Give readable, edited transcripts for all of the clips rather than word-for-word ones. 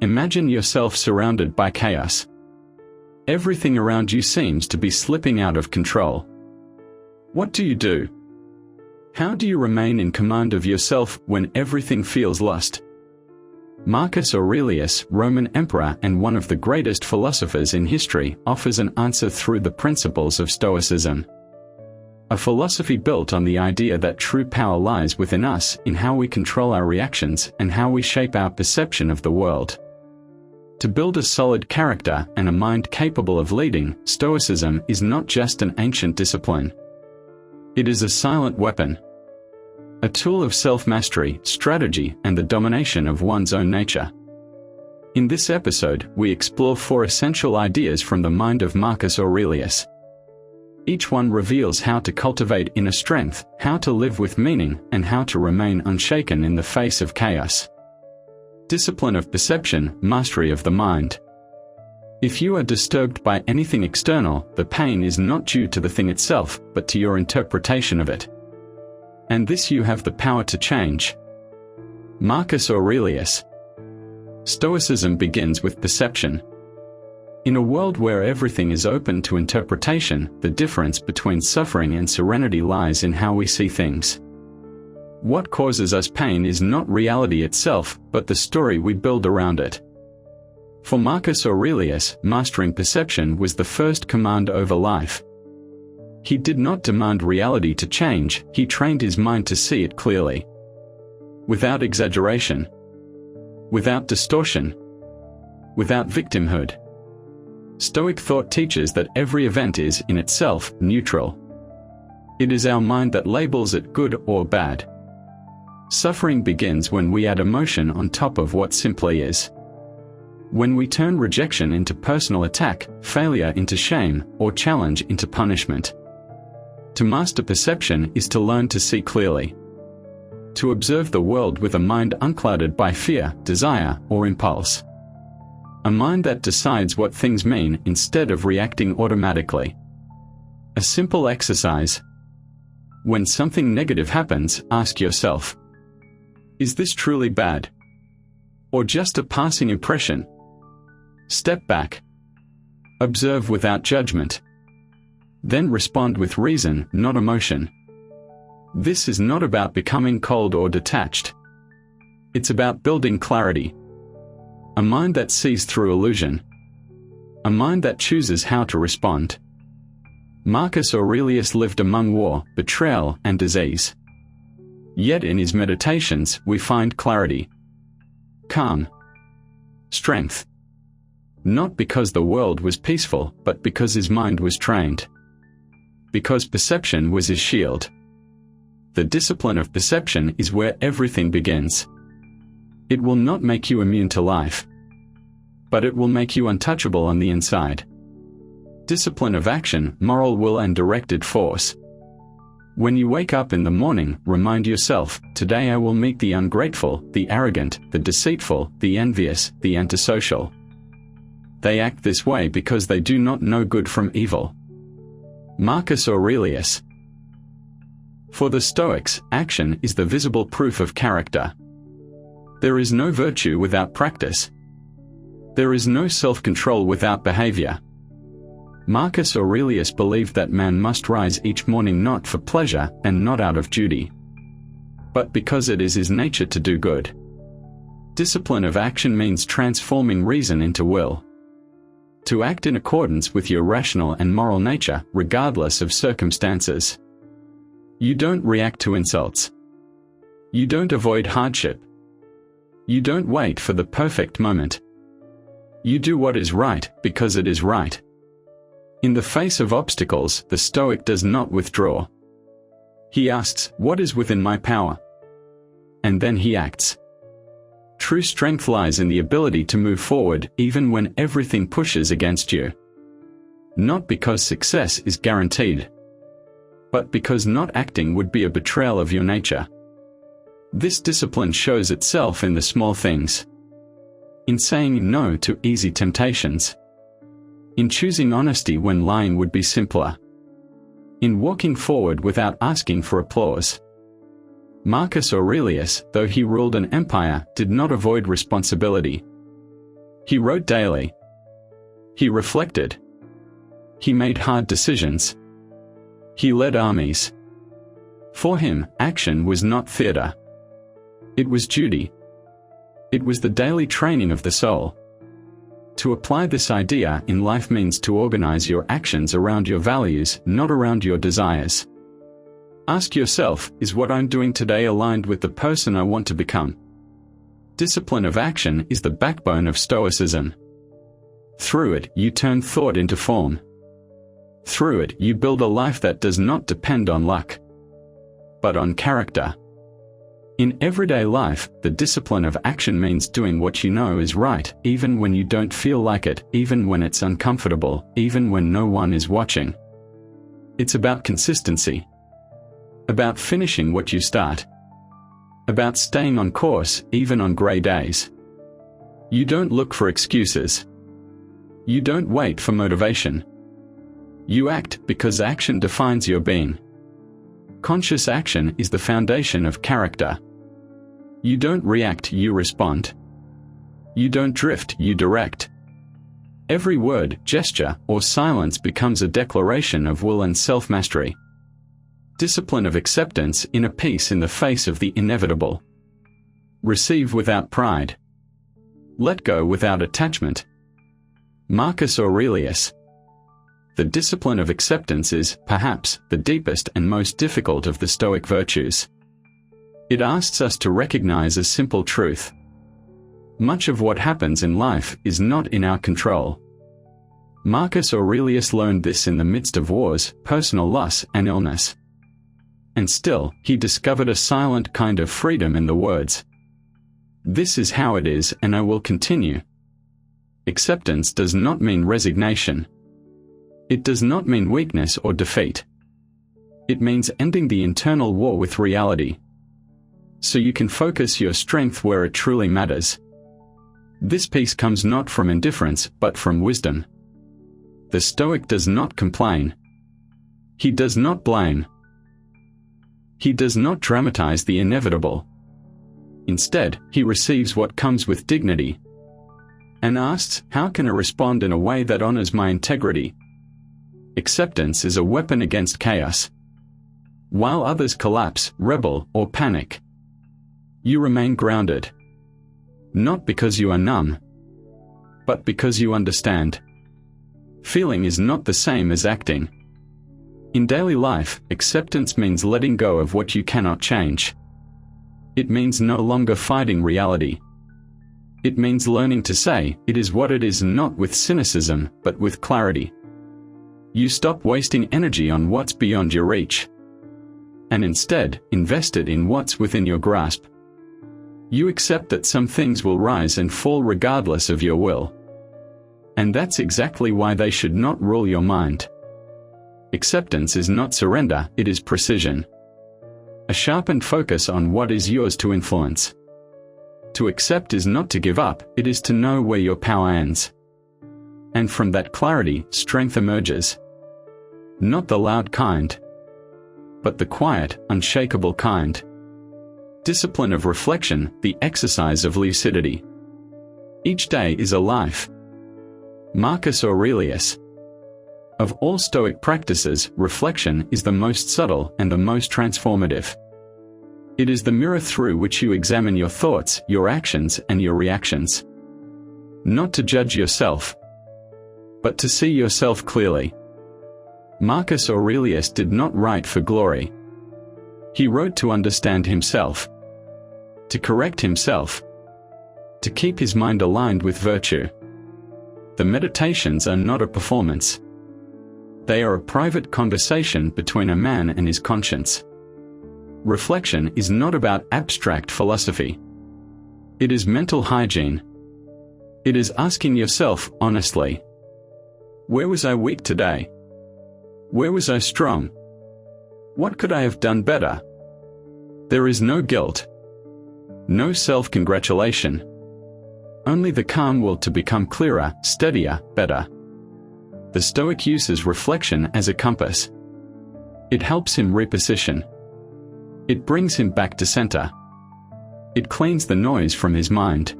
Imagine yourself surrounded by chaos. Everything around you seems to be slipping out of control. What do you do? How do you remain in command of yourself when everything feels lost? Marcus Aurelius, Roman emperor and one of the greatest philosophers in history, offers an answer through the principles of Stoicism. A philosophy built on the idea that true power lies within us, in how we control our reactions and how we shape our perception of the world. To build a solid character and a mind capable of leading, Stoicism is not just an ancient discipline. It is a silent weapon. A tool of self-mastery, strategy, and the domination of one's own nature. In this episode, we explore 4 essential ideas from the mind of Marcus Aurelius. Each one reveals how to cultivate inner strength, how to live with meaning, and how to remain unshaken in the face of chaos. Discipline of perception, mastery of the mind. If you are disturbed by anything external, the pain is not due to the thing itself, but to your interpretation of it. And this you have the power to change. Marcus Aurelius. Stoicism begins with perception. In a world where everything is open to interpretation, the difference between suffering and serenity lies in how we see things. What causes us pain is not reality itself, but the story we build around it. For Marcus Aurelius, mastering perception was the first command over life. He did not demand reality to change, he trained his mind to see it clearly. Without exaggeration. Without distortion. Without victimhood. Stoic thought teaches that every event is, in itself, neutral. It is our mind that labels it good or bad. Suffering begins when we add emotion on top of what simply is. When we turn rejection into personal attack, failure into shame, or challenge into punishment. To master perception is to learn to see clearly. To observe the world with a mind unclouded by fear, desire, or impulse. A mind that decides what things mean instead of reacting automatically. A simple exercise. When something negative happens, ask yourself, is this truly bad? Or just a passing impression? Step back. Observe without judgment. Then respond with reason, not emotion. This is not about becoming cold or detached. It's about building clarity. A mind that sees through illusion. A mind that chooses how to respond. Marcus Aurelius lived among war, betrayal, and disease. Yet in his meditations we find clarity. Calm. Strength. Not because the world was peaceful, but because his mind was trained. Because perception was his shield. The discipline of perception is where everything begins. It will not make you immune to life. But it will make you untouchable on the inside. Discipline of action, moral will and directed force. When you wake up in the morning, remind yourself, today I will meet the ungrateful, the arrogant, the deceitful, the envious, the antisocial. They act this way because they do not know good from evil. Marcus Aurelius. For the Stoics, action is the visible proof of character. There is no virtue without practice. There is no self-control without behavior. Marcus Aurelius believed that man must rise each morning not for pleasure and not out of duty, but because it is his nature to do good. Discipline of action means transforming reason into will. To act in accordance with your rational and moral nature, regardless of circumstances. You don't react to insults. You don't avoid hardship. You don't wait for the perfect moment. You do what is right, because it is right. In the face of obstacles, the Stoic does not withdraw. He asks, what is within my power? And then he acts. True strength lies in the ability to move forward even when everything pushes against you. Not because success is guaranteed, but because not acting would be a betrayal of your nature. This discipline shows itself in the small things. In saying no to easy temptations. In choosing honesty when lying would be simpler. In walking forward without asking for applause. Marcus Aurelius, though he ruled an empire, did not avoid responsibility. He wrote daily. He reflected. He made hard decisions. He led armies. For him, action was not theater. It was duty. It was the daily training of the soul. To apply this idea in life means to organize your actions around your values, not around your desires. Ask yourself, is what I'm doing today aligned with the person I want to become? Discipline of action is the backbone of Stoicism. Through it, you turn thought into form. Through it, you build a life that does not depend on luck, but on character. In everyday life, the discipline of action means doing what you know is right, even when you don't feel like it, even when it's uncomfortable, even when no one is watching. It's about consistency. About finishing what you start. About staying on course, even on grey days. You don't look for excuses. You don't wait for motivation. You act because action defines your being. Conscious action is the foundation of character. You don't react, you respond. You don't drift, you direct. Every word, gesture, or silence becomes a declaration of will and self-mastery. Discipline of acceptance, inner peace in the face of the inevitable. Receive without pride. Let go without attachment. Marcus Aurelius. The discipline of acceptance is, perhaps, the deepest and most difficult of the Stoic virtues. It asks us to recognize a simple truth. Much of what happens in life is not in our control. Marcus Aurelius learned this in the midst of wars, personal loss, and illness. And still, he discovered a silent kind of freedom in the words, "This is how it is, and I will continue." Acceptance does not mean resignation. It does not mean weakness or defeat. It means ending the internal war with reality, so you can focus your strength where it truly matters. This peace comes not from indifference, but from wisdom. The Stoic does not complain. He does not blame. He does not dramatize the inevitable. Instead, he receives what comes with dignity and asks, how can I respond in a way that honors my integrity? Acceptance is a weapon against chaos. While others collapse, rebel, or panic, you remain grounded. Not because you are numb, but because you understand. Feeling is not the same as acting. In daily life, acceptance means letting go of what you cannot change. It means no longer fighting reality. It means learning to say, it is what it is, not with cynicism, but with clarity. You stop wasting energy on what's beyond your reach, and instead, invest it in what's within your grasp. You accept that some things will rise and fall regardless of your will. And that's exactly why they should not rule your mind. Acceptance is not surrender, it is precision. A sharpened focus on what is yours to influence. To accept is not to give up, it is to know where your power ends. And from that clarity, strength emerges. Not the loud kind, but the quiet, unshakable kind. Discipline of reflection, the exercise of lucidity. Each day is a life. Marcus Aurelius. Of all Stoic practices, reflection is the most subtle and the most transformative. It is the mirror through which you examine your thoughts, your actions, and your reactions. Not to judge yourself, but to see yourself clearly. Marcus Aurelius did not write for glory. He wrote to understand himself, to correct himself, to keep his mind aligned with virtue. The meditations are not a performance. They are a private conversation between a man and his conscience. Reflection is not about abstract philosophy. It is mental hygiene. It is asking yourself honestly, where was I weak today? Where was I strong? What could I have done better? There is no guilt, no self-congratulation, only the calm will to become clearer, steadier, better. The Stoic uses reflection as a compass. It helps him reposition. It brings him back to center. It cleans the noise from his mind.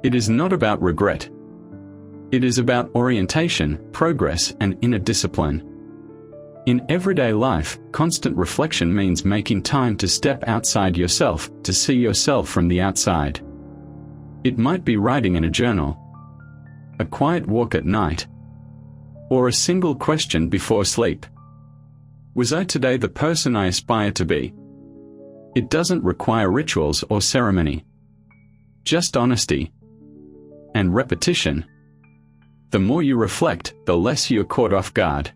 It is not about regret. It is about orientation, progress, and inner discipline. In everyday life, constant reflection means making time to step outside yourself, to see yourself from the outside. It might be writing in a journal, a quiet walk at night, or a single question before sleep. Was I today the person I aspire to be? It doesn't require rituals or ceremony. Just honesty and repetition. The more you reflect, the less you are caught off guard.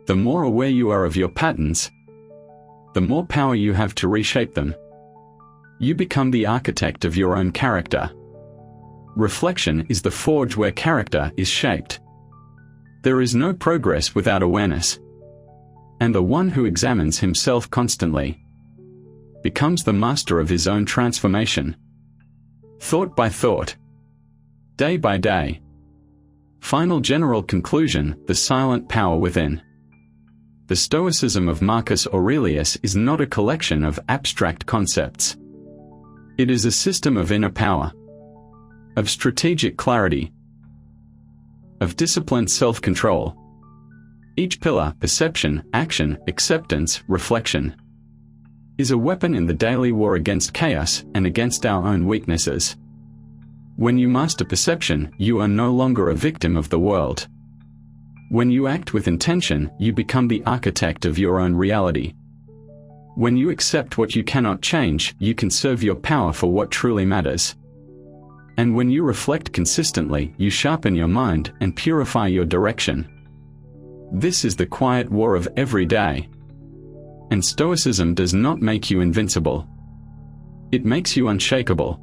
The more aware you are of your patterns, the more power you have to reshape them. You become the architect of your own character. Reflection is the forge where character is shaped. There is no progress without awareness. And the one who examines himself constantly becomes the master of his own transformation. Thought by thought, day by day. Final general conclusion: the silent power within. The Stoicism of Marcus Aurelius is not a collection of abstract concepts. It is a system of inner power, of strategic clarity, of disciplined self-control. Each pillar, perception, action, acceptance, reflection, is a weapon in the daily war against chaos and against our own weaknesses. When you master perception, you are no longer a victim of the world. When you act with intention, you become the architect of your own reality. When you accept what you cannot change, you conserve your power for what truly matters. And when you reflect consistently, you sharpen your mind and purify your direction. This is the quiet war of every day. And Stoicism does not make you invincible. It makes you unshakable.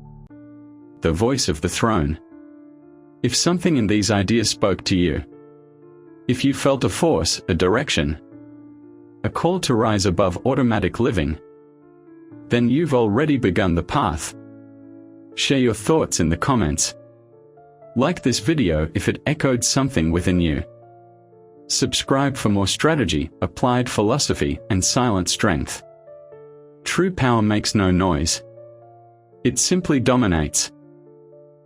The voice of the throne. If something in these ideas spoke to you, if you felt a force, a direction, a call to rise above automatic living, then you've already begun the path. Share your thoughts in the comments. Like this video if it echoed something within you. Subscribe for more strategy, applied philosophy, and silent strength. True power makes no noise. It simply dominates.